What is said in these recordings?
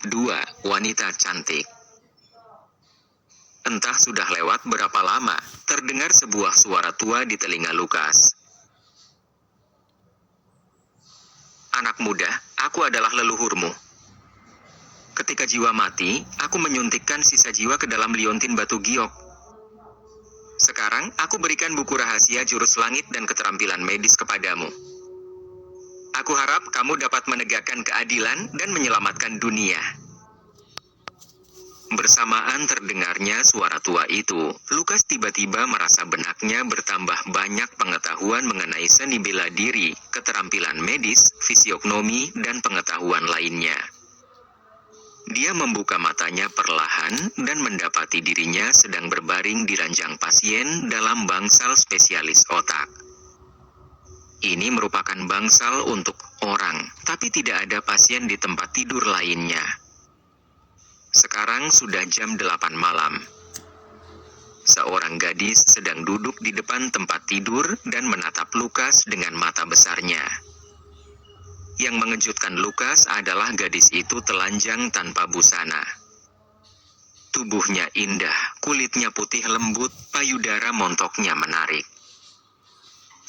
2. Wanita cantik. Entah sudah lewat berapa lama, terdengar sebuah suara tua di telinga Lukas. Anak muda, aku adalah leluhurmu. Ketika jiwa mati, aku menyuntikkan sisa jiwa ke dalam liontin batu giok. Sekarang, aku berikan buku rahasia jurus langit dan keterampilan medis kepadamu. Aku harap kamu dapat menegakkan keadilan dan menyelamatkan dunia. Bersamaan terdengarnya suara tua itu, Lukas tiba-tiba merasa benaknya bertambah banyak pengetahuan mengenai seni bela diri, keterampilan medis, fisiognomi, dan pengetahuan lainnya. Dia membuka matanya perlahan dan mendapati dirinya sedang berbaring di ranjang pasien dalam bangsal spesialis otak. Ini merupakan bangsal untuk orang, tapi tidak ada pasien di tempat tidur lainnya. Sekarang sudah jam 8 malam. Seorang gadis sedang duduk di depan tempat tidur dan menatap Lukas dengan mata besarnya. Yang mengejutkan Lukas adalah gadis itu telanjang tanpa busana. Tubuhnya indah, kulitnya putih lembut, payudara montoknya menarik.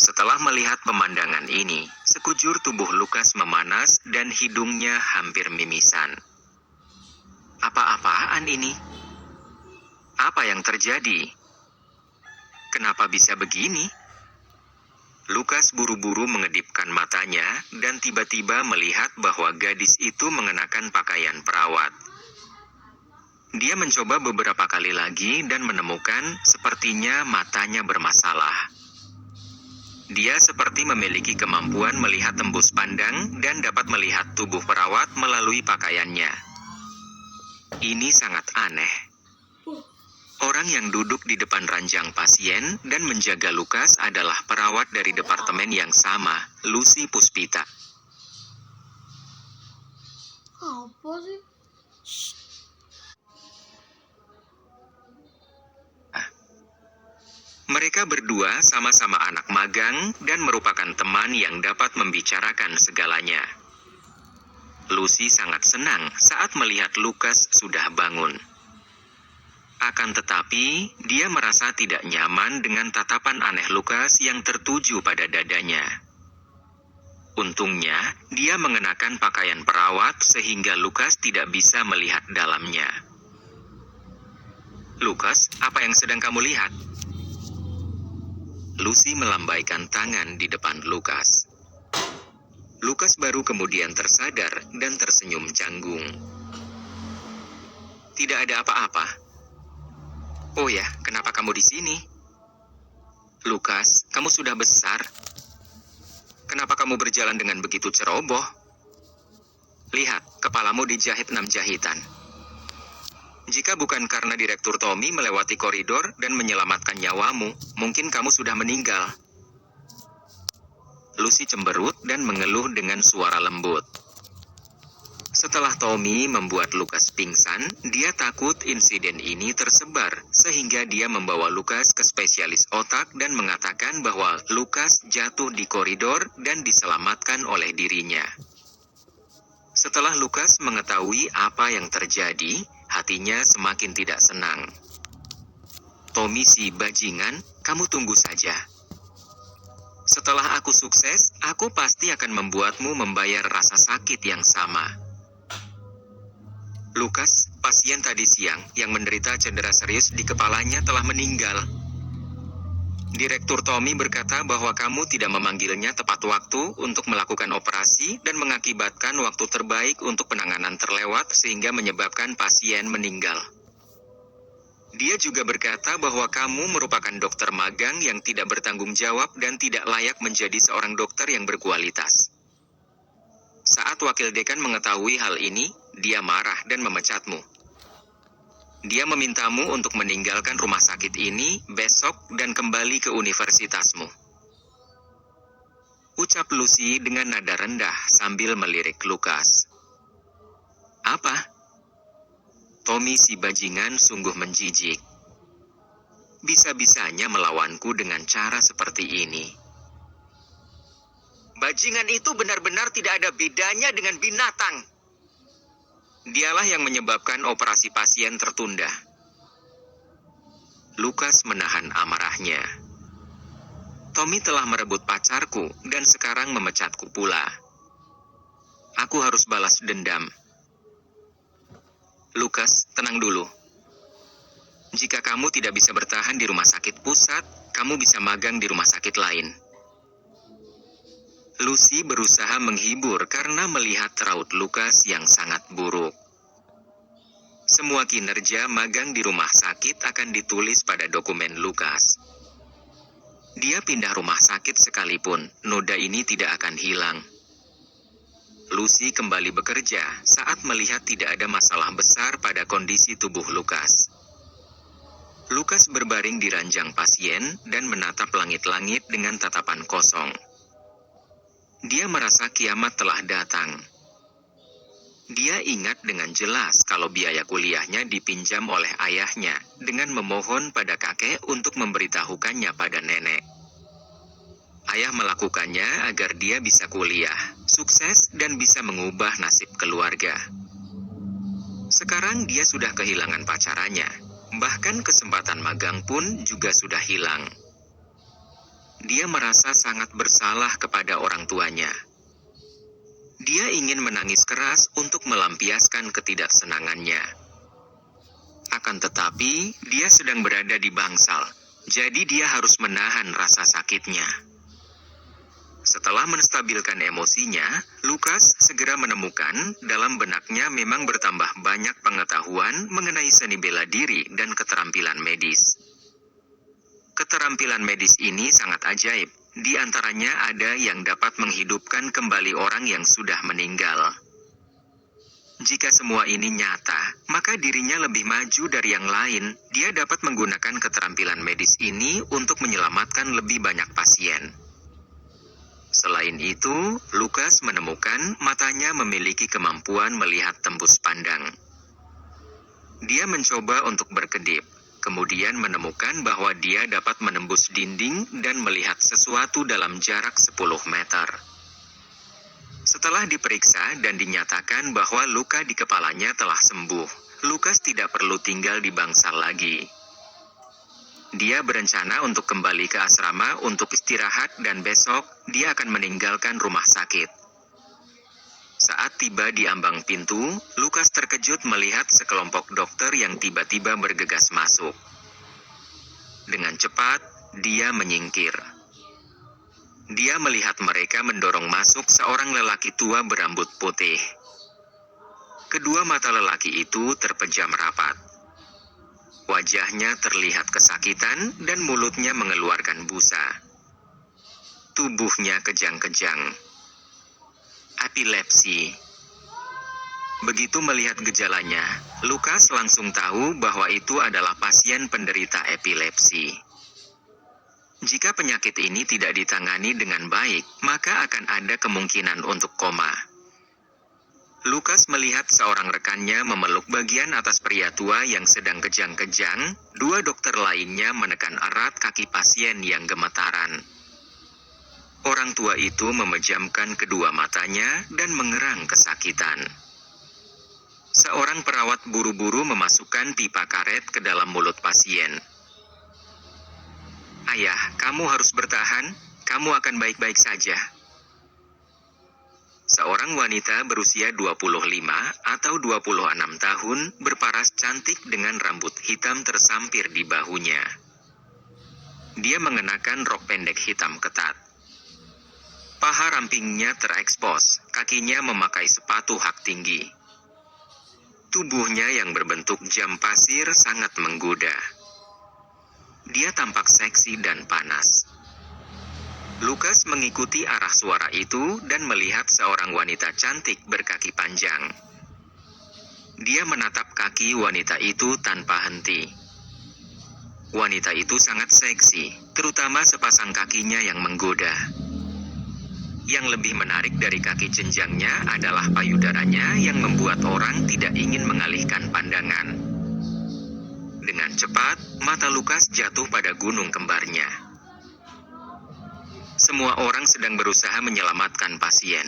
Setelah melihat pemandangan ini, sekujur tubuh Lukas memanas dan hidungnya hampir mimisan. Apa-apaan ini? Apa yang terjadi? Kenapa bisa begini? Lukas buru-buru mengedipkan matanya dan tiba-tiba melihat bahwa gadis itu mengenakan pakaian perawat. Dia mencoba beberapa kali lagi dan menemukan sepertinya matanya bermasalah. Dia seperti memiliki kemampuan melihat tembus pandang dan dapat melihat tubuh perawat melalui pakaiannya. Ini sangat aneh. Orang yang duduk di depan ranjang pasien dan menjaga Lukas adalah perawat dari departemen yang sama, Lucy Puspita. Apa sih? Mereka berdua sama-sama anak magang dan merupakan teman yang dapat membicarakan segalanya. Lucy sangat senang saat melihat Lukas sudah bangun. Akan tetapi, dia merasa tidak nyaman dengan tatapan aneh Lukas yang tertuju pada dadanya. Untungnya, dia mengenakan pakaian perawat sehingga Lukas tidak bisa melihat dalamnya. Lukas, apa yang sedang kamu lihat? Lucy melambaikan tangan di depan Lukas. Lukas baru kemudian tersadar dan tersenyum canggung. Tidak ada apa-apa. Oh ya, kenapa kamu di sini? Lukas, kamu sudah besar. Kenapa kamu berjalan dengan begitu ceroboh? Lihat, kepalamu dijahit 6 jahitan. Jika bukan karena Direktur Tommy melewati koridor dan menyelamatkan nyawamu, mungkin kamu sudah meninggal. Lucy cemberut dan mengeluh dengan suara lembut. Setelah Tommy membuat Lukas pingsan, dia takut insiden ini tersebar, sehingga dia membawa Lukas ke spesialis otak dan mengatakan bahwa Lukas jatuh di koridor dan diselamatkan oleh dirinya. Setelah Lukas mengetahui apa yang terjadi, hatinya semakin tidak senang. Tommy si bajingan, kamu tunggu saja. Setelah aku sukses, aku pasti akan membuatmu membayar rasa sakit yang sama. Lukas, pasien tadi siang, yang menderita cedera serius di kepalanya telah meninggal. Direktur Tommy berkata bahwa kamu tidak memanggilnya tepat waktu untuk melakukan operasi dan mengakibatkan waktu terbaik untuk penanganan terlewat sehingga menyebabkan pasien meninggal. Dia juga berkata bahwa kamu merupakan dokter magang yang tidak bertanggung jawab dan tidak layak menjadi seorang dokter yang berkualitas. Saat wakil dekan mengetahui hal ini, dia marah dan memecatmu. Dia memintamu untuk meninggalkan rumah sakit ini besok dan kembali ke universitasmu. Ucap Lucy dengan nada rendah sambil melirik Lukas. Apa? Tommy si bajingan sungguh menjijik. Bisa-bisanya melawanku dengan cara seperti ini. Bajingan itu benar-benar tidak ada bedanya dengan binatang. Dialah yang menyebabkan operasi pasien tertunda. Lukas menahan amarahnya. Tommy telah merebut pacarku dan sekarang memecatku pula. Aku harus balas dendam. Lukas, tenang dulu. Jika kamu tidak bisa bertahan di rumah sakit pusat, kamu bisa magang di rumah sakit lain. Lucy berusaha menghibur karena melihat raut Lukas yang sangat buruk. Semua kinerja magang di rumah sakit akan ditulis pada dokumen Lukas. Dia pindah rumah sakit sekalipun, noda ini tidak akan hilang. Lucy kembali bekerja saat melihat tidak ada masalah besar pada kondisi tubuh Lukas. Lukas berbaring di ranjang pasien dan menatap langit-langit dengan tatapan kosong. Dia merasa kiamat telah datang. Dia ingat dengan jelas kalau biaya kuliahnya dipinjam oleh ayahnya dengan memohon pada kakek untuk memberitahukannya pada nenek. Ayah melakukannya agar dia bisa kuliah, sukses, dan bisa mengubah nasib keluarga. Sekarang dia sudah kehilangan pacarannya, bahkan kesempatan magang pun juga sudah hilang. Dia merasa sangat bersalah kepada orang tuanya. Dia ingin menangis keras untuk melampiaskan ketidaksenangannya. Akan tetapi, dia sedang berada di bangsal, jadi dia harus menahan rasa sakitnya. Setelah menstabilkan emosinya, Lukas segera menemukan dalam benaknya memang bertambah banyak pengetahuan mengenai seni bela diri dan keterampilan medis. Keterampilan medis ini sangat ajaib. Di antaranya ada yang dapat menghidupkan kembali orang yang sudah meninggal. Jika semua ini nyata, maka dirinya lebih maju dari yang lain. Dia dapat menggunakan keterampilan medis ini untuk menyelamatkan lebih banyak pasien. Selain itu, Lukas menemukan matanya memiliki kemampuan melihat tembus pandang. Dia mencoba untuk berkedip. Kemudian menemukan bahwa dia dapat menembus dinding dan melihat sesuatu dalam jarak 10 meter. Setelah diperiksa dan dinyatakan bahwa luka di kepalanya telah sembuh, Lukas tidak perlu tinggal di bangsal lagi. Dia berencana untuk kembali ke asrama untuk istirahat dan besok, dia akan meninggalkan rumah sakit. Saat tiba di ambang pintu, Lukas terkejut melihat sekelompok dokter yang tiba-tiba bergegas masuk. Dengan cepat, dia menyingkir. Dia melihat mereka mendorong masuk seorang lelaki tua berambut putih. Kedua mata lelaki itu terpejam rapat. Wajahnya terlihat kesakitan dan mulutnya mengeluarkan busa. Tubuhnya kejang-kejang. Epilepsi. Begitu melihat gejalanya, Lukas langsung tahu bahwa itu adalah pasien penderita epilepsi. Jika penyakit ini tidak ditangani dengan baik, maka akan ada kemungkinan untuk koma. Lukas melihat seorang rekannya memeluk bagian atas pria tua yang sedang kejang-kejang, dua dokter lainnya menekan erat kaki pasien yang gemetaran. Orang tua itu memejamkan kedua matanya dan mengerang kesakitan. Seorang perawat buru-buru memasukkan pipa karet ke dalam mulut pasien. Ayah, kamu harus bertahan, kamu akan baik-baik saja. Seorang wanita berusia 25 atau 26 tahun berparas cantik dengan rambut hitam tersampir di bahunya. Dia mengenakan rok pendek hitam ketat. Paha rampingnya terekspos, kakinya memakai sepatu hak tinggi. Tubuhnya yang berbentuk jam pasir sangat menggoda. Dia tampak seksi dan panas. Lukas mengikuti arah suara itu dan melihat seorang wanita cantik berkaki panjang. Dia menatap kaki wanita itu tanpa henti. Wanita itu sangat seksi, terutama sepasang kakinya yang menggoda. Yang lebih menarik dari kaki jenjangnya adalah payudaranya yang membuat orang tidak ingin mengalihkan pandangan. Dengan cepat, mata Lukas jatuh pada gunung kembarnya. Semua orang sedang berusaha menyelamatkan pasien.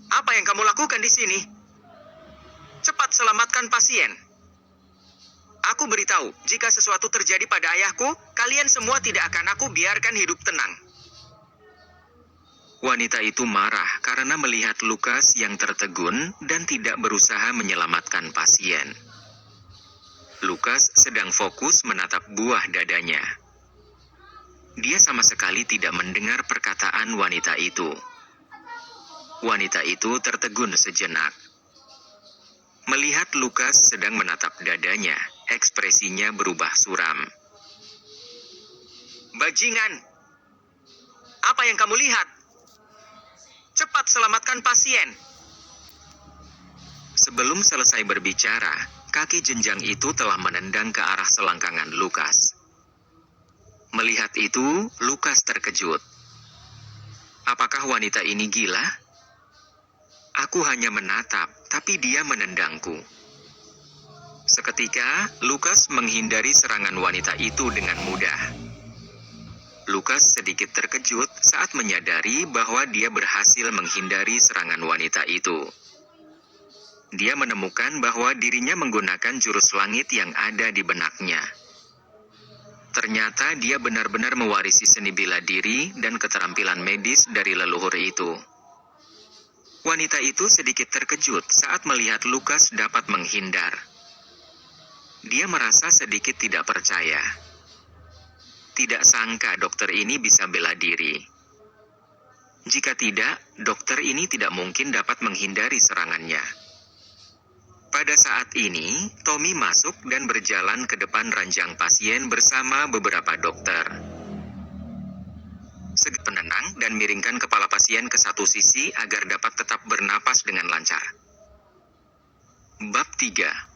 Apa yang kamu lakukan di sini? Cepat selamatkan pasien. Aku beritahu, jika sesuatu terjadi pada ayahku, kalian semua tidak akan aku biarkan hidup tenang. Wanita itu marah karena melihat Lukas yang tertegun dan tidak berusaha menyelamatkan pasien. Lukas sedang fokus menatap buah dadanya. Dia sama sekali tidak mendengar perkataan wanita itu. Wanita itu tertegun sejenak. Melihat Lukas sedang menatap dadanya, ekspresinya berubah suram. Bajingan! Apa yang kamu lihat? Cepat selamatkan pasien! Sebelum selesai berbicara, kaki jenjang itu telah menendang ke arah selangkangan Lukas. Melihat itu, Lukas terkejut. Apakah wanita ini gila? Aku hanya menatap, tapi dia menendangku. Seketika, Lukas menghindari serangan wanita itu dengan mudah. Lukas sedikit terkejut saat menyadari bahwa dia berhasil menghindari serangan wanita itu. Dia menemukan bahwa dirinya menggunakan jurus langit yang ada di benaknya. Ternyata dia benar-benar mewarisi seni bela diri dan keterampilan medis dari leluhur itu. Wanita itu sedikit terkejut saat melihat Lukas dapat menghindar. Dia merasa sedikit tidak percaya. Tidak sangka dokter ini bisa bela diri. Jika tidak, dokter ini tidak mungkin dapat menghindari serangannya. Pada saat ini, Tommy masuk dan berjalan ke depan ranjang pasien bersama beberapa dokter. Segera penenang dan miringkan kepala pasien ke satu sisi agar dapat tetap bernapas dengan lancar. Bab 3.